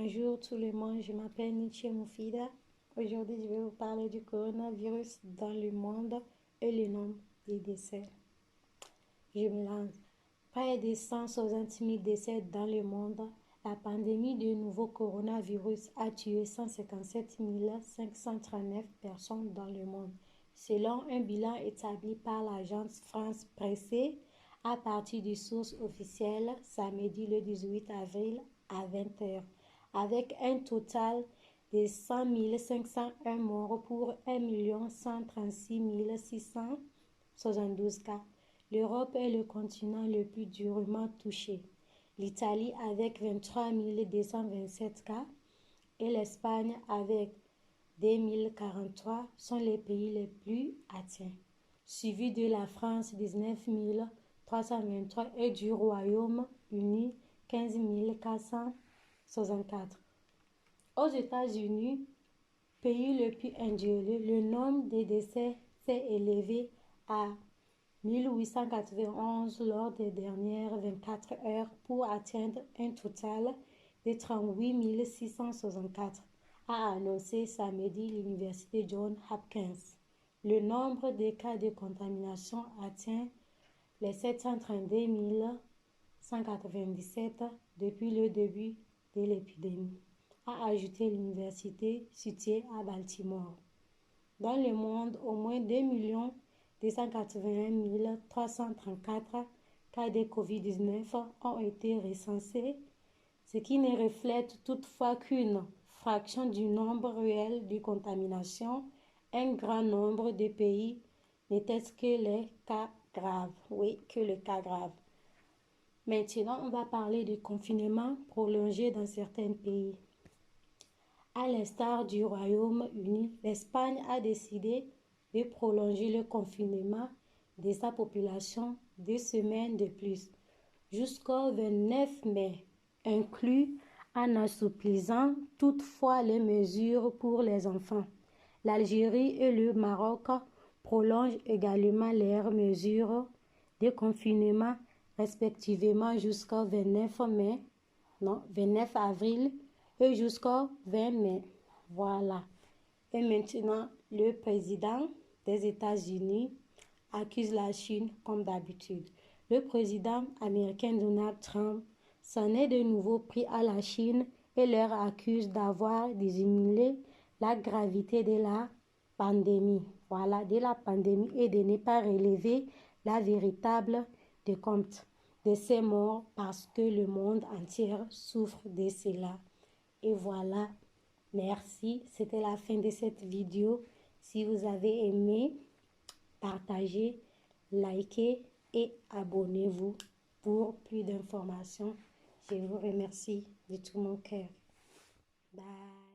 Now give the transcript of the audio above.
Bonjour tout le monde, je m'appelle Nietzsche Moufida. Aujourd'hui, je vais vous parler du coronavirus dans le monde et le nombre des décès. Je me lance. Près de 160 000 décès dans le monde. La pandémie du nouveau coronavirus a tué 157 539 personnes dans le monde, selon un bilan établi par l'agence France Presse à partir de sources officielles samedi le 18 avril à 20 h, avec un total de 100 501 morts pour 1 136 672 cas. L'Europe est le continent le plus durement touché. L'Italie avec 23 227 cas et l'Espagne avec 2043 sont les pays les plus atteints, suivis de la France 19 323 et du Royaume-Uni 15 464. Aux États-Unis, pays le plus enduré, le nombre de décès s'est élevé à 1891 lors des dernières 24 heures pour atteindre un total de 38 664, a annoncé samedi l'université Johns Hopkins. Le nombre de cas de contamination atteint les 732 197 depuis le début de l'épidémie, a ajouté l'université située à Baltimore. Dans le monde, au moins 2 281 334 cas de COVID-19 ont été recensés, ce qui ne reflète toutefois qu'une fraction du nombre réel de contaminations. Un grand nombre de pays n'étaient que les cas graves. Oui, que les cas graves. Maintenant, on va parler du confinement prolongé dans certains pays. À l'instar du Royaume-Uni, l'Espagne a décidé de prolonger le confinement de sa population 2 semaines de plus, jusqu'au 29 mai, inclus en assouplissant toutefois les mesures pour les enfants. L'Algérie et le Maroc prolongent également leurs mesures de confinement respectivement jusqu'au 29 avril et jusqu'au 20 mai. Voilà. Et maintenant, le président des États-Unis accuse la Chine comme d'habitude. Le président américain Donald Trump s'en est de nouveau pris à la Chine et leur accuse d'avoir dissimulé la gravité de la pandémie. Voilà, de la pandémie et de ne pas relever la véritable décompte de ces morts parce que le monde entier souffre de cela. Et voilà, merci. C'était la fin de cette vidéo. Si vous avez aimé, partagez, likez et abonnez-vous pour plus d'informations. Je vous remercie de tout mon cœur. Bye.